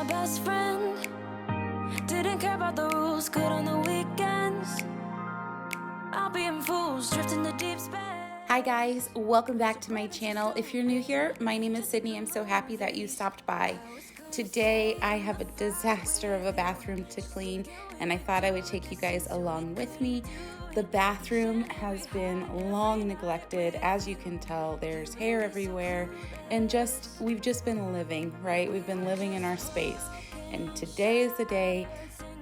best friend. Didn't care about the rules, good on the weekends. I'll be in fools, drifting the deep space. Hi guys, welcome back to my channel. If you're new here, my name is Sydney. I'm so happy that you stopped by. Today I have a disaster of a bathroom to clean and I thought I would take you guys along with me. The bathroom has been long neglected. As you can tell, there's hair everywhere and we've just been living, right? We've been living in our space. And today is the day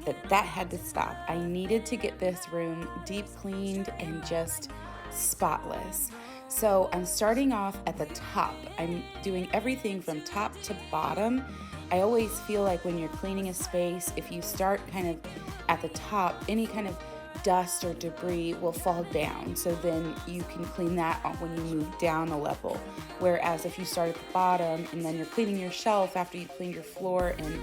that had to stop. I needed to get this room deep cleaned and just spotless. So I'm starting off at the top. I'm doing everything from top to bottom. I always feel like when you're cleaning a space, if you start kind of at the top, any kind of dust or debris will fall down. So then you can clean that when you move down a level. Whereas if you start at the bottom and then you're cleaning your shelf after you clean your floor and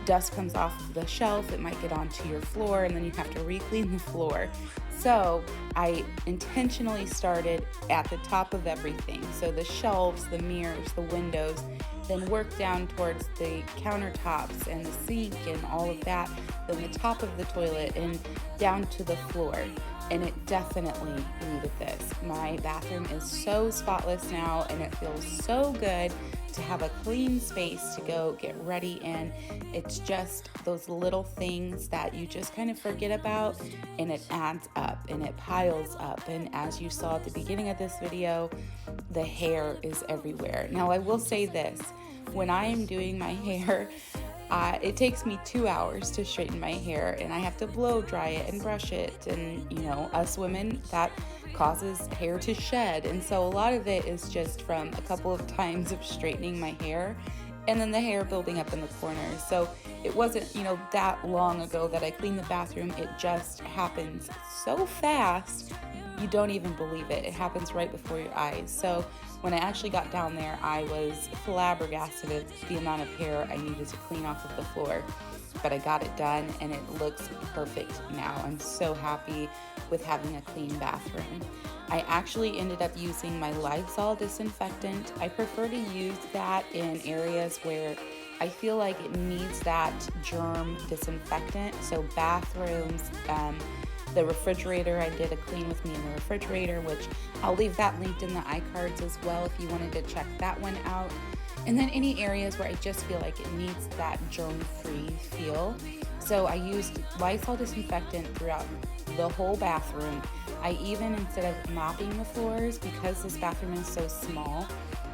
dust comes off of the shelf, it might get onto your floor and then you have to re-clean the floor. So I intentionally started at the top of everything. So the shelves, the mirrors, the windows, then worked down towards the countertops and the sink and all of that, then the top of the toilet and down to the floor. And it definitely needed this. My bathroom is so spotless now and it feels so good to have a clean space to go get ready in. It's just those little things that you just kind of forget about and it adds up and it piles up. And as you saw at the beginning of this video, the hair is everywhere. Now I will say this, when I am doing my hair, it takes me 2 hours to straighten my hair and I have to blow dry it and brush it, and you know, us women, that causes hair to shed, and so a lot of it is just from a couple of times of straightening my hair and then the hair building up in the corners. So it wasn't, you know, that long ago that I cleaned the bathroom. It just happens so fast you don't even believe it. It happens right before your eyes. So when I actually got down there, I was flabbergasted at the amount of hair I needed to clean off of the floor. But I got it done and it looks perfect now. I'm so happy with having a clean bathroom. I actually ended up using my Lysol disinfectant. I prefer to use that in areas where I feel like it needs that germ disinfectant. So bathrooms, the refrigerator, I did a clean with me in the refrigerator, which I'll leave that linked in the iCards as well if you wanted to check that one out. And then any areas where I just feel like it needs that germ-free feel. So I used Lysol disinfectant throughout the whole bathroom. I even, instead of mopping the floors, because this bathroom is so small,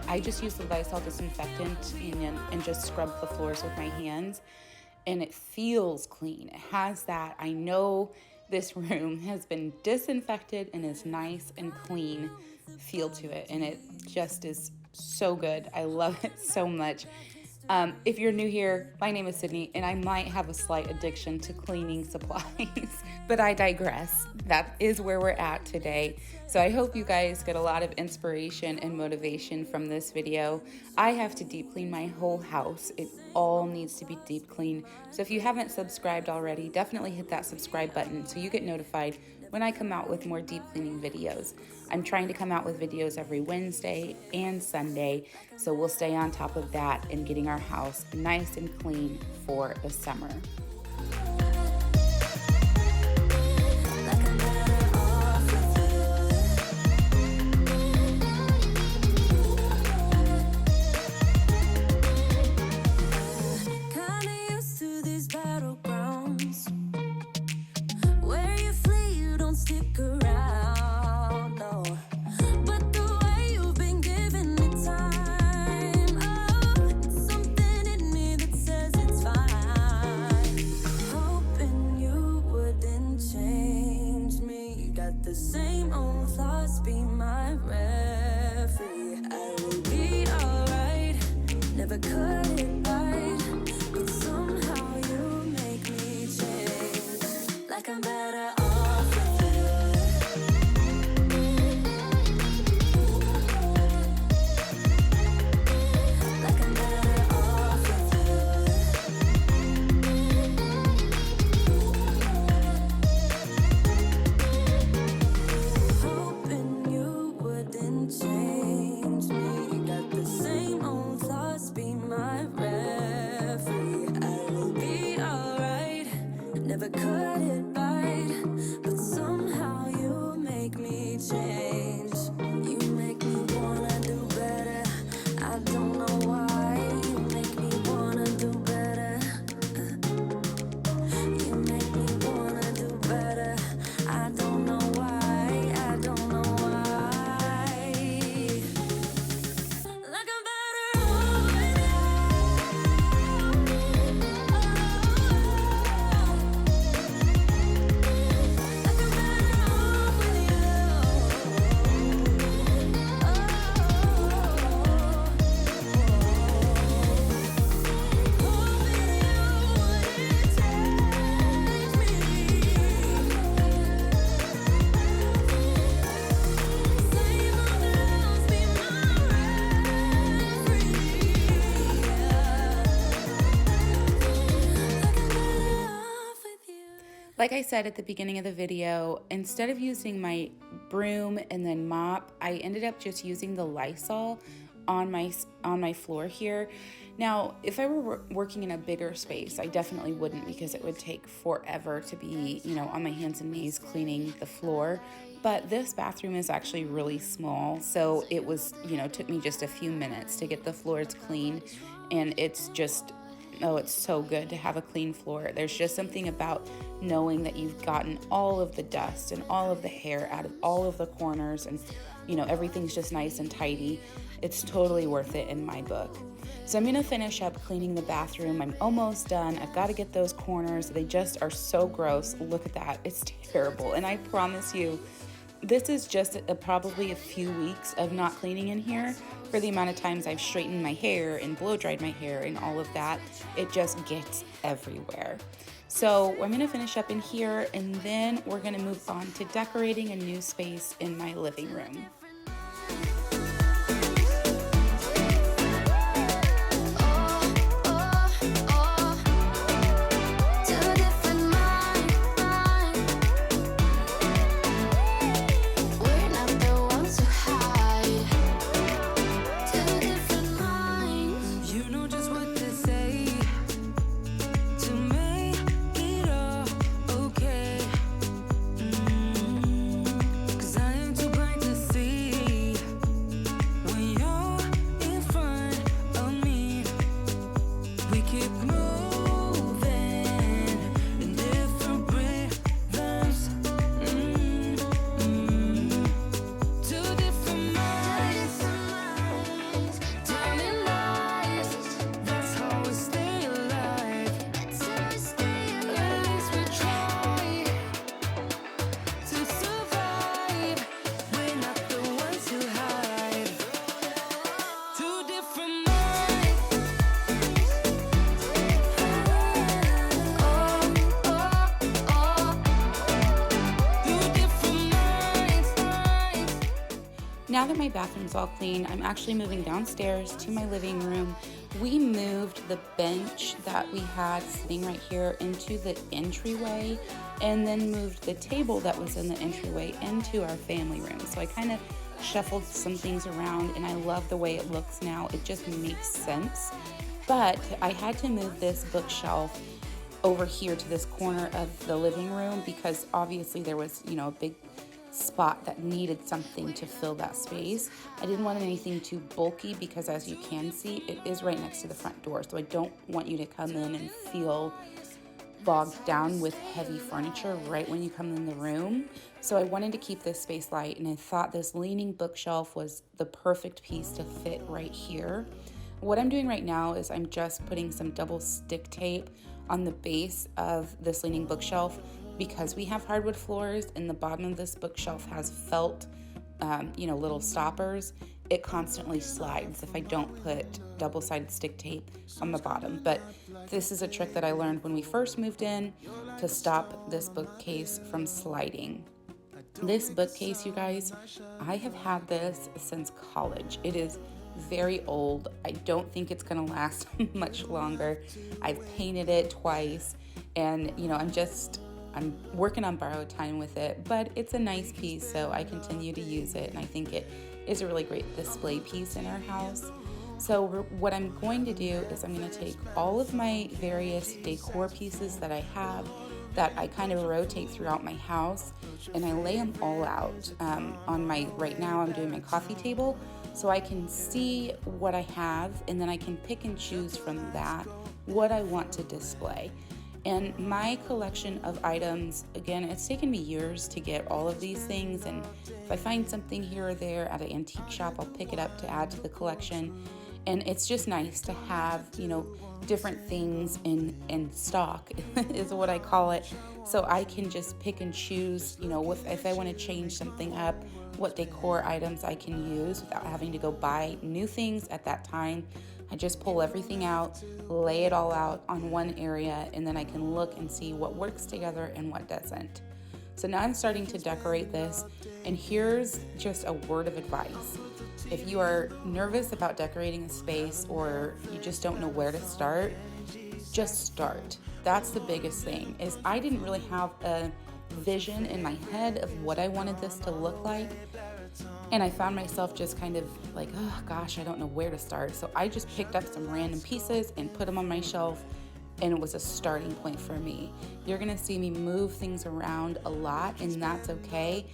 I just used the Lysol disinfectant and just scrubbed the floors with my hands. And it feels clean. It has that, I know this room has been disinfected and is nice and clean feel to it, and it just is so good. I love it so much. If you're new here, my name is Sydney and I might have a slight addiction to cleaning supplies, but I digress. That is where we're at today. So I hope you guys get a lot of inspiration and motivation from this video. I have to deep clean my whole house. It all needs to be deep cleaned. So if you haven't subscribed already, definitely hit that subscribe button so you get notified when I come out with more deep cleaning videos. I'm trying to come out with videos every Wednesday and Sunday, so we'll stay on top of that and getting our house nice and clean for the summer. Change me, got the same old thoughts, be my referee. me change. You make me wanna do better. I don't know why. You make me wanna do better. You make me wanna do better. I don't know why. I don't know why. Like I'm better off with you. Like I'm better off with you. Like I said at the beginning of the video, instead of using my broom and then mop, I ended up just using the Lysol on my floor here. Now, if I were working in a bigger space, I definitely wouldn't, because it would take forever to be, on my hands and knees cleaning the floor. But this bathroom is actually really small, so it was, took me just a few minutes to get the floors clean, and it's just, oh, it's so good to have a clean floor. There's just something about knowing that you've gotten all of the dust and all of the hair out of all of the corners, and everything's just nice and tidy. It's totally worth it in my book. So I'm gonna finish up cleaning the bathroom. I'm almost done. I've got to get those corners. They just are so gross. Look at that. It's terrible. And I promise you, this is just probably a few weeks of not cleaning in here. For the amount of times I've straightened my hair and blow dried my hair and all of that, it just gets everywhere. So I'm gonna finish up in here, and then we're gonna move on to decorating a new space in my living room. Now that my bathroom's all clean, I'm actually moving downstairs to my living room. We moved the bench that we had sitting right here into the entryway, and then moved the table that was in the entryway into our family room. So I kind of shuffled some things around, and I love the way it looks now. It just makes sense. But I had to move this bookshelf over here to this corner of the living room, because obviously there was, a big spot that needed something to fill that space. I didn't want anything too bulky, because as you can see, it is right next to the front door. So I don't want you to come in and feel bogged down with heavy furniture right when you come in the room. So I wanted to keep this space light, and I thought this leaning bookshelf was the perfect piece to fit right here. What I'm doing right now is I'm just putting some double stick tape on the base of this leaning bookshelf, because we have hardwood floors and the bottom of this bookshelf has felt, little stoppers. It constantly slides if I don't put double-sided stick tape on the bottom. But this is a trick that I learned when we first moved in to stop this bookcase from sliding. This bookcase, you guys, I have had this since college. It is very old. I don't think it's gonna last much longer. I've painted it twice, and I'm working on borrowed time with it, but it's a nice piece, so I continue to use it, and I think it is a really great display piece in our house. So what I'm going to do is I'm going to take all of my various decor pieces that I have that I kind of rotate throughout my house, and I lay them all out on my, right now I'm doing my coffee table, so I can see what I have, and then I can pick and choose from that what I want to display. And my collection of items, again, it's taken me years to get all of these things, and if I find something here or there at an antique shop, I'll pick it up to add to the collection. And it's just nice to have, you know, different things in stock is what I call it. So I can just pick and choose, you know, if I want to change something up, what decor items I can use without having to go buy new things at that time. I just pull everything out, lay it all out on one area, and then I can look and see what works together and what doesn't. So now I'm starting to decorate this, and here's just a word of advice. If you are nervous about decorating a space or you just don't know where to start, just start. That's the biggest thing, is I didn't really have a vision in my head of what I wanted this to look like. And I found myself just kind of like, oh gosh, I don't know where to start. So I just picked up some random pieces and put them on my shelf, and it was a starting point for me. You're gonna see me move things around a lot, and that's okay.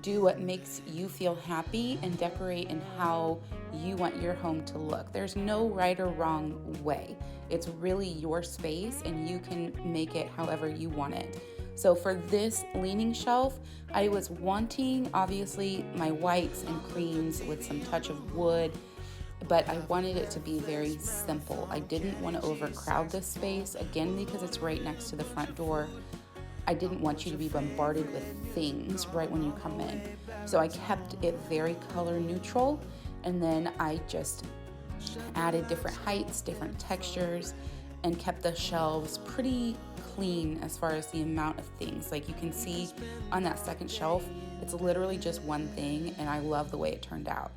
Do what makes you feel happy and decorate in how you want your home to look. There's no right or wrong way. It's really your space, and you can make it however you want it. So for this leaning shelf, I was wanting, obviously, my whites and creams with some touch of wood, but I wanted it to be very simple. I didn't want to overcrowd this space, again, because it's right next to the front door. I didn't want you to be bombarded with things right when you come in. So I kept it very color neutral, and then I just added different heights, different textures, and kept the shelves pretty clean as far as the amount of things. Like you can see on that second shelf, it's literally just one thing, and I love the way it turned out.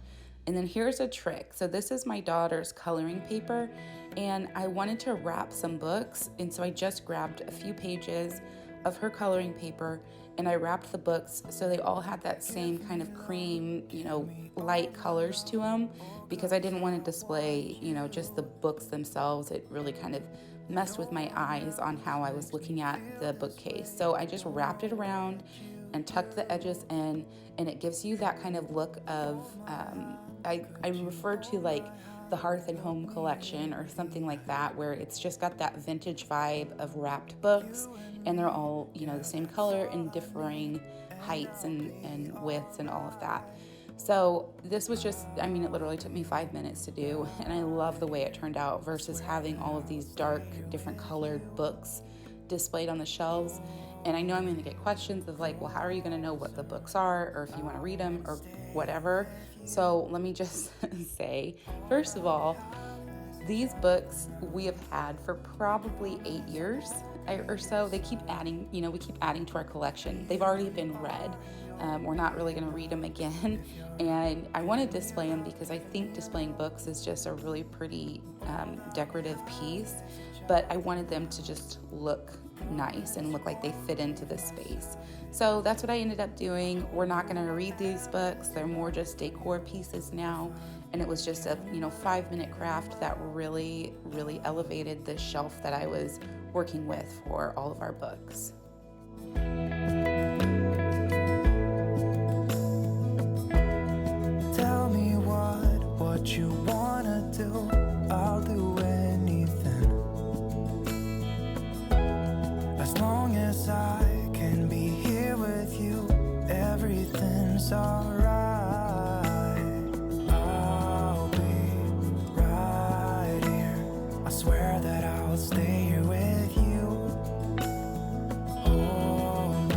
And then here's a trick. So this is my daughter's coloring paper, and I wanted to wrap some books, and so I just grabbed a few pages of her coloring paper, and I wrapped the books so they all had that same kind of cream, you know, light colors to them, because I didn't want to display, you know, just the books themselves. It really kind of messed with my eyes on how I was looking at the bookcase. So I just wrapped it around and tucked the edges in, and it gives you that kind of look of, I refer to like the Hearth and Home collection or something like that, where it's just got that vintage vibe of wrapped books, and they're all, you know, the same color and differing heights and widths and all of that. So this was just, I mean, it literally took me 5 minutes to do, and I love the way it turned out versus having all of these dark, different colored books displayed on the shelves. And I know I'm going to get questions of like, well, how are you going to know what the books are, or if you want to read them or whatever. So let me just say, first of all, these books we have had for probably 8 years or so. They keep adding, you know, we keep adding to our collection. They've already been read. We're not really going to read them again. And I want to display them because I think displaying books is just a really pretty decorative piece. But I wanted them to just look nice and look like they fit into the space. So that's what I ended up doing. We're not going to read these books. They're more just decor pieces now. And it was just a 5-minute craft that really, really elevated the shelf that I was working with for all of our books. Tell me what you wanna do. I'll do anything, as long as I can be here with you. Everything's alright. I'll be right here. I swear that I'll stay here with you. Hold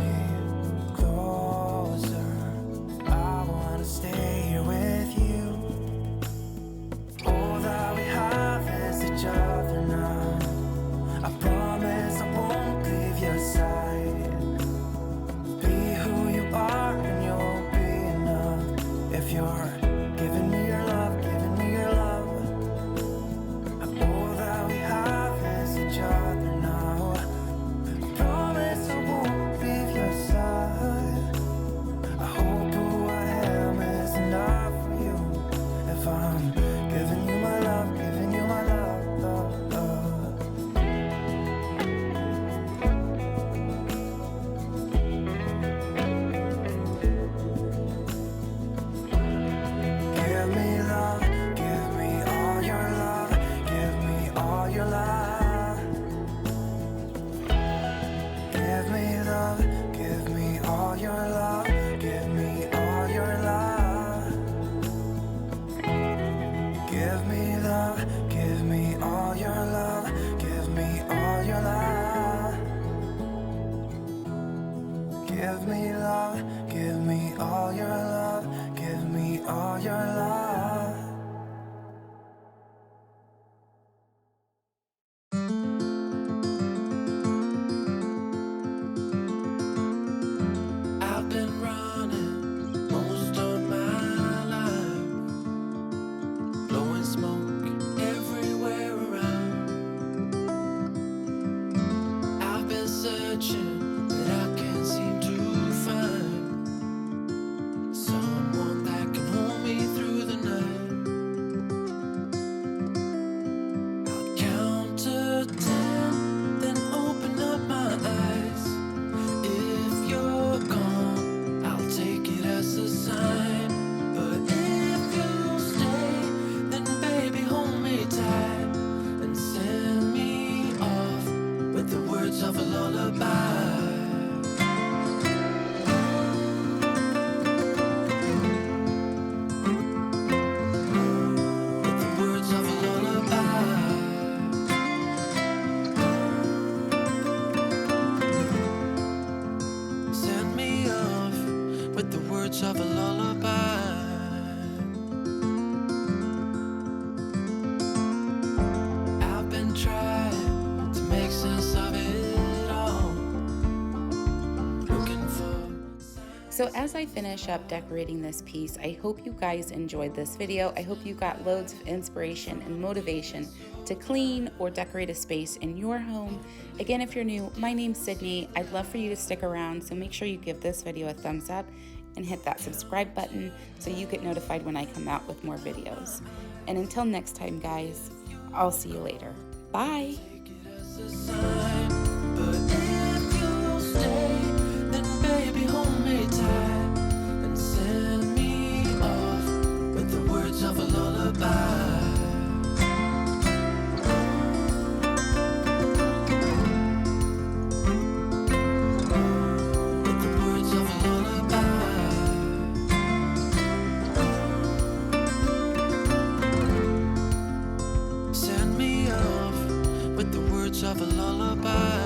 So as I finish up decorating this piece, I hope you guys enjoyed this video. I hope you got loads of inspiration and motivation to clean or decorate a space in your home. Again, if you're new, my name's Sydney. I'd love for you to stick around, so make sure you give this video a thumbs up and hit that subscribe button so you get notified when I come out with more videos. And until next time, guys, I'll see you later. Bye. But if you'll stay, then baby hold me tight and send me off with the words of a lullaby. With the words of a lullaby. Send me off with the words of a lullaby.